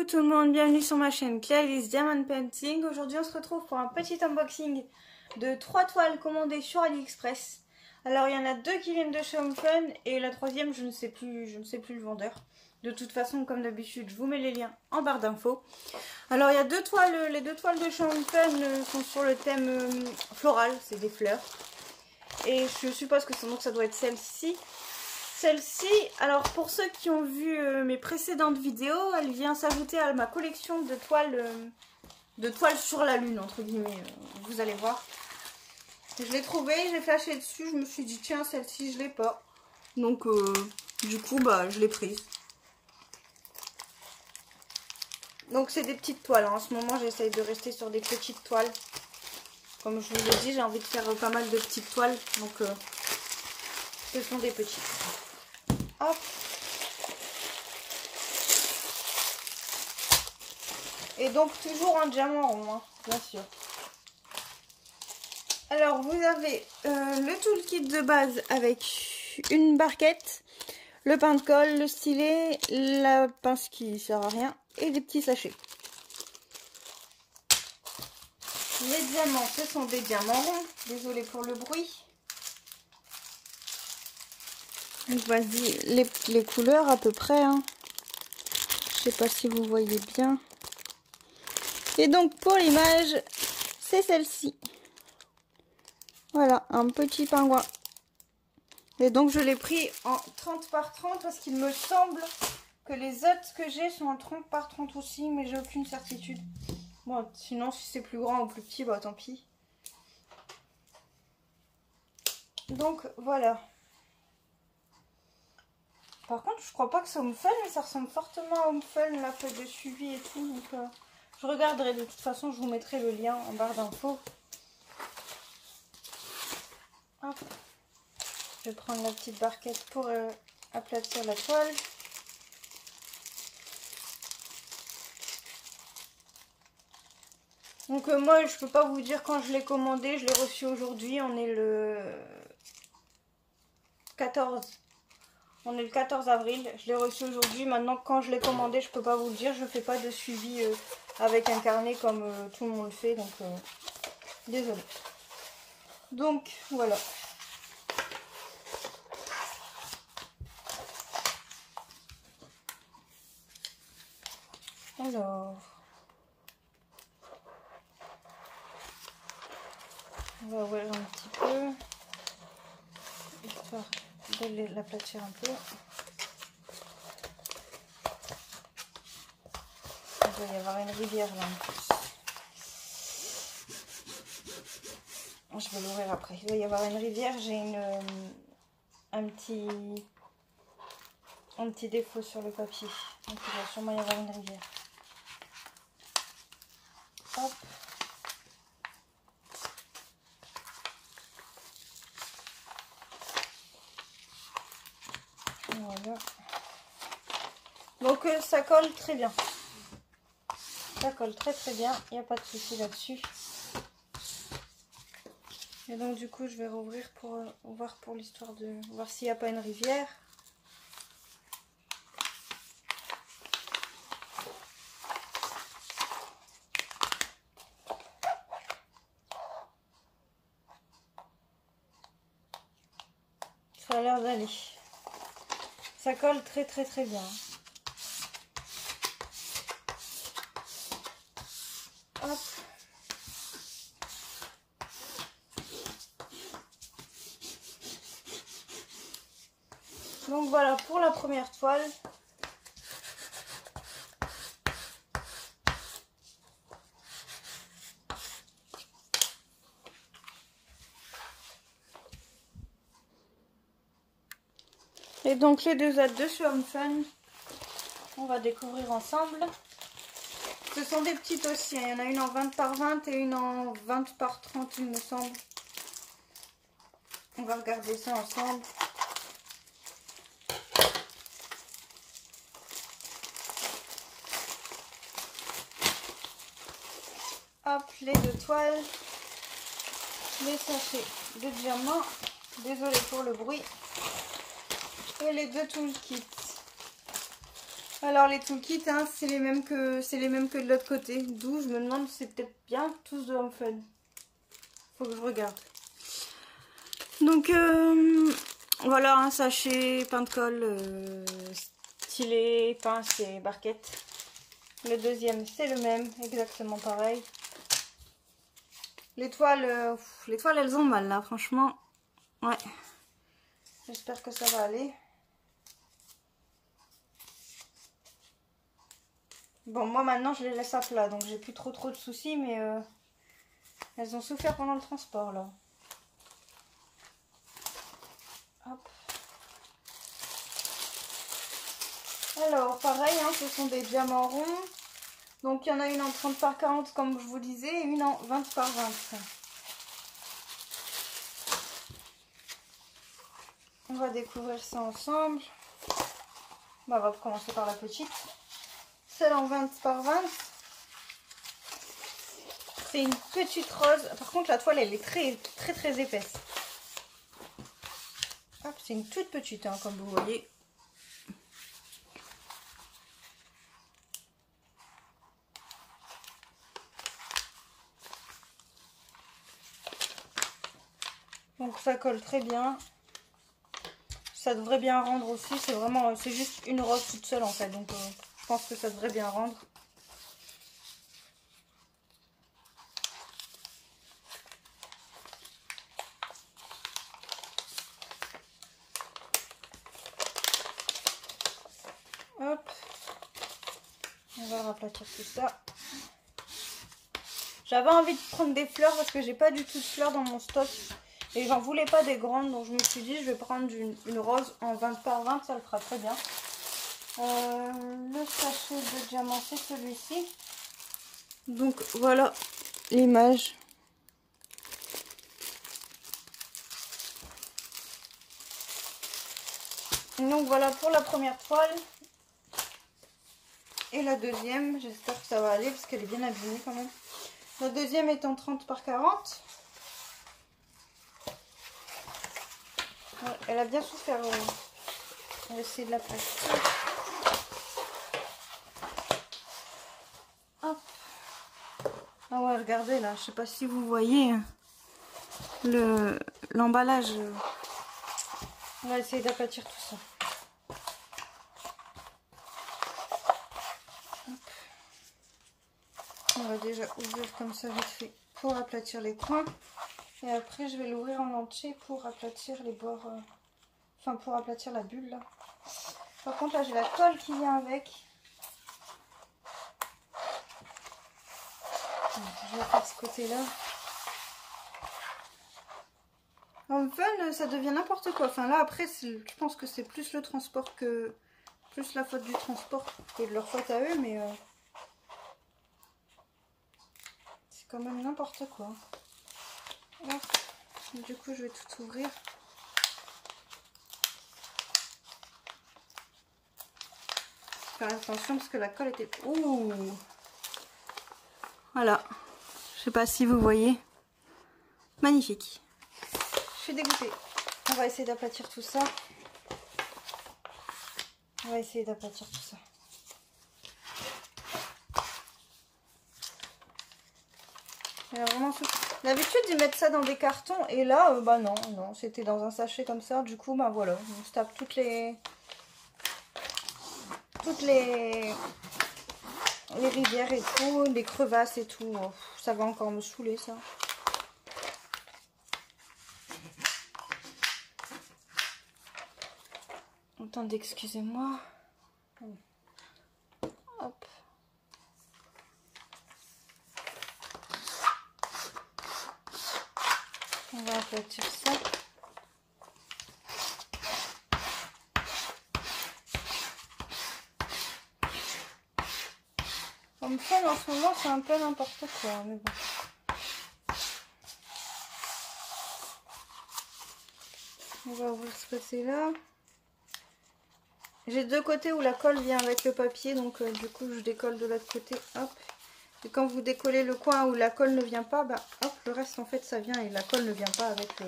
tout le monde, bienvenue sur ma chaîne Claylist Diamond Painting. Aujourd'hui on se retrouve pour un petit unboxing de 3 toiles commandées sur AliExpress. Alors il y en a 2 qui viennent de chez Home Fun et la troisième je ne sais plus le vendeur. De toute façon comme d'habitude je vous mets les liens en barre d'infos. Alors il y a 2 toiles, les 2 toiles de chez Home Fun sont sur le thème floral, c'est des fleurs. Et je suppose que ça doit être celle-ci. Celle-ci, alors pour ceux qui ont vu mes précédentes vidéos, elle vient s'ajouter à ma collection de toiles sur la lune, entre guillemets, vous allez voir. Je l'ai trouvée, j'ai flashé dessus, je me suis dit tiens celle-ci je l'ai pas. Donc du coup bah je l'ai prise. Donc c'est des petites toiles, hein. En ce moment j'essaye de rester sur des petites toiles. Comme je vous l'ai dit, j'ai envie de faire pas mal de petites toiles, donc ce sont des petites. Hop. Et donc toujours un diamant rond, hein, bien sûr. Alors vous avez le toolkit de base avec une barquette, le pain de colle, le stylet, la pince qui sert à rien et des petits sachets. Les diamants, ce sont des diamants ronds. Désolée pour le bruit. Donc vas-y, les couleurs à peu près, hein. Je sais pas si vous voyez bien. Et donc pour l'image, c'est celle-ci. Voilà, un petit pingouin. Et donc je l'ai pris en 30 par 30 parce qu'il me semble que les autres que j'ai sont en 30 par 30 aussi, mais j'ai aucune certitude. Bon, sinon si c'est plus grand ou plus petit, bah tant pis. Donc voilà. Par contre, je crois pas que c'est Home Fun, mais ça ressemble fortement à Home Fun, la feuille de suivi et tout. Donc, je regarderai. De toute façon, je vous mettrai le lien en barre d'infos. Hop. Je vais prendre la petite barquette pour aplatir la toile. Donc, moi, je peux pas vous dire quand je l'ai commandé. Je l'ai reçu aujourd'hui. On est le 14. On est le 14 avril, je l'ai reçu aujourd'hui. Maintenant, quand je l'ai commandé, je peux pas vous le dire. Je fais pas de suivi avec un carnet comme tout le monde le fait. Donc, désolée. Donc, voilà. Alors, on va ouvrir un petit peu. Histoire de l'aplatir un peu. Il doit y avoir une rivière là en plus. Je vais l'ouvrir après. Il doit y avoir une rivière. J'ai un petit défaut sur le papier. Donc il doit sûrement y avoir une rivière. Hop. Voilà. Donc ça colle très bien. Ça colle très bien. Il n'y a pas de souci là-dessus. Et donc du coup je vais rouvrir pour voir pour l'histoire de voir s'il n'y a pas une rivière. Ça a l'air d'aller. Ça colle très bien. Hop. Donc voilà pour la première toile. Et donc les deux autres de chez Home Fun, on va découvrir ensemble. Ce sont des petites aussi, hein. Il y en a une en 20 par 20 et une en 20 par 30 il me semble. On va regarder ça ensemble. Hop, les deux toiles, les sachets de diamants, désolé pour le bruit, et les deux toolkits. Alors les toolkits, hein, c'est les mêmes que de l'autre côté. D'où je me demande si c'est peut-être bien tous de Home Fun. Faut que je regarde. Donc voilà, un sachet, pain de colle, stylet, pince et barquette. Le deuxième c'est le même, exactement pareil. Les toiles, elles ont mal là, franchement. Ouais. J'espère que ça va aller. Bon, moi maintenant je les laisse à plat, donc j'ai plus trop de soucis, mais elles ont souffert pendant le transport là. Hop. Alors pareil, hein, ce sont des diamants ronds. Donc il y en a une en 30 par 40 comme je vous disais, et une en 20 par 20. On va découvrir ça ensemble. Bah, on va commencer par la petite. Celle en 20 par 20. C'est une petite rose. Par contre la toile elle est très épaisse. Hop, c'est une toute petite hein, comme vous voyez. Donc ça colle très bien. Ça devrait bien rendre aussi. C'est juste une rose toute seule en fait. Donc je pense que ça devrait bien rendre. Hop. On va raplatir tout ça. J'avais envie de prendre des fleurs parce que j'ai pas du tout de fleurs dans mon stock. Et j'en voulais pas des grandes, donc je me suis dit je vais prendre une rose en 20 par 20, ça le fera très bien. Le sachet de diamant c'est celui-ci. Donc voilà l'image. Donc voilà pour la première toile. Et la deuxième, j'espère que ça va aller parce qu'elle est bien abîmée quand même. La deuxième est en 30 par 40. Ouais, elle a bien souffert. On va essayer de la placer. Hop. Ah ouais, regardez là, je sais pas si vous voyez l'emballage. On va essayer d'aplatir tout ça. Hop. On va déjà ouvrir comme ça vite fait pour aplatir les coins. Et après je vais l'ouvrir en entier pour aplatir les bords. Enfin pour aplatir la bulle là. Par contre là j'ai la colle qui vient avec. Je vais faire ce côté là. En fun ça devient n'importe quoi. Enfin là après je pense que c'est plus le transport que... Plus la faute du transport que de leur faute à eux. Mais c'est quand même n'importe quoi. Hop. Du coup je vais tout ouvrir. Faire attention parce que la colle était... Ouh. Voilà. Je sais pas si vous voyez. Magnifique. Je suis dégoûtée. On va essayer d'aplatir tout ça. On va essayer d'aplatir tout ça. D'habitude ils mettent ça dans des cartons et là bah non c'était dans un sachet comme ça. Du coup bah voilà, on se tape toutes les rivières et tout, les crevasses et tout. Oh, ça va encore me saouler ça. Attendez, excusez-moi. Hop. On va aplatir ça. Comme ça, en ce moment, c'est un peu n'importe quoi, mais bon. On va ouvrir ce côté-là. J'ai deux côtés où la colle vient avec le papier, donc du coup, je décolle de l'autre côté. Hop. Et quand vous décollez le coin où la colle ne vient pas, bah hop, le reste en fait ça vient et la colle ne vient pas avec le...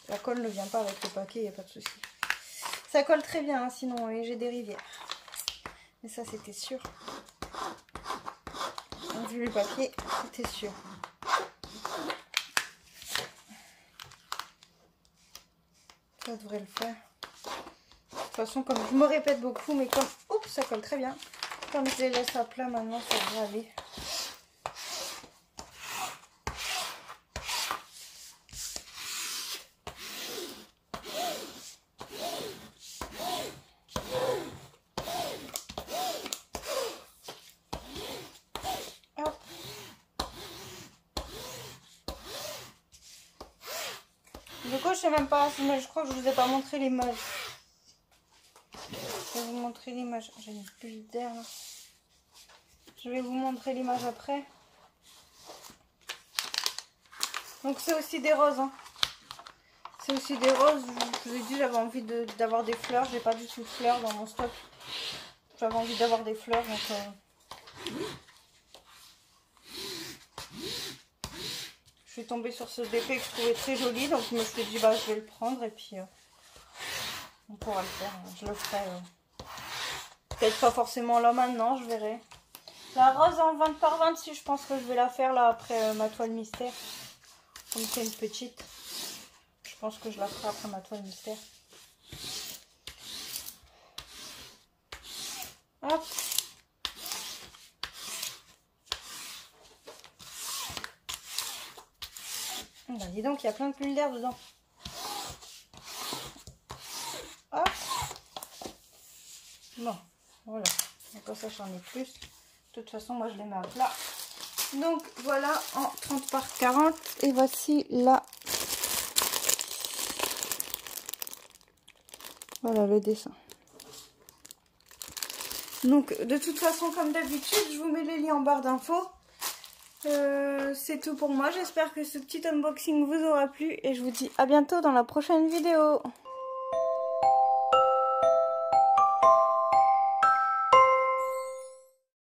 La colle ne vient pas avec le paquet, il n'y a pas de souci. Ça colle très bien, hein, sinon, et j'ai des rivières. Mais ça, c'était sûr. Vu le papier, c'était sûr. Ça devrait le faire. De toute façon, comme je me répète beaucoup, mais comme... Oups, ça colle très bien. Comme je les laisse à plat maintenant, ça devrait aller. Hop. Du coup, je sais même pas, mais je crois que je vous ai pas montré l'image. Je vais vous montrer l'image. J'ai une bulle d'air là. Je vais vous montrer l'image après. Donc c'est aussi des roses. Hein. C'est aussi des roses. Je vous ai dit, j'avais envie d'avoir des fleurs. J'ai pas du tout de fleurs dans mon stock. J'avais envie d'avoir des fleurs. Donc je suis tombée sur ce DP que je trouvais très joli. Donc je me suis dit, bah je vais le prendre et puis on pourra le faire. Je le ferai. Peut-être pas forcément là maintenant, je verrai. La rose en 20 par 26, je pense que je vais la faire là après ma toile mystère. Comme c'est une petite, je pense que je la ferai après ma toile mystère. Hop. Bah, dis donc, il y a plein de bulles d'air dedans. Hop. Bon, voilà. Donc comme ça, j'en ai plus. De toute façon, moi, je les mets à plat. Donc, voilà, en 30 par 40. Et voici la... Voilà le dessin. Donc, de toute façon, comme d'habitude, je vous mets les liens en barre d'infos. C'est tout pour moi. J'espère que ce petit unboxing vous aura plu. Et je vous dis à bientôt dans la prochaine vidéo.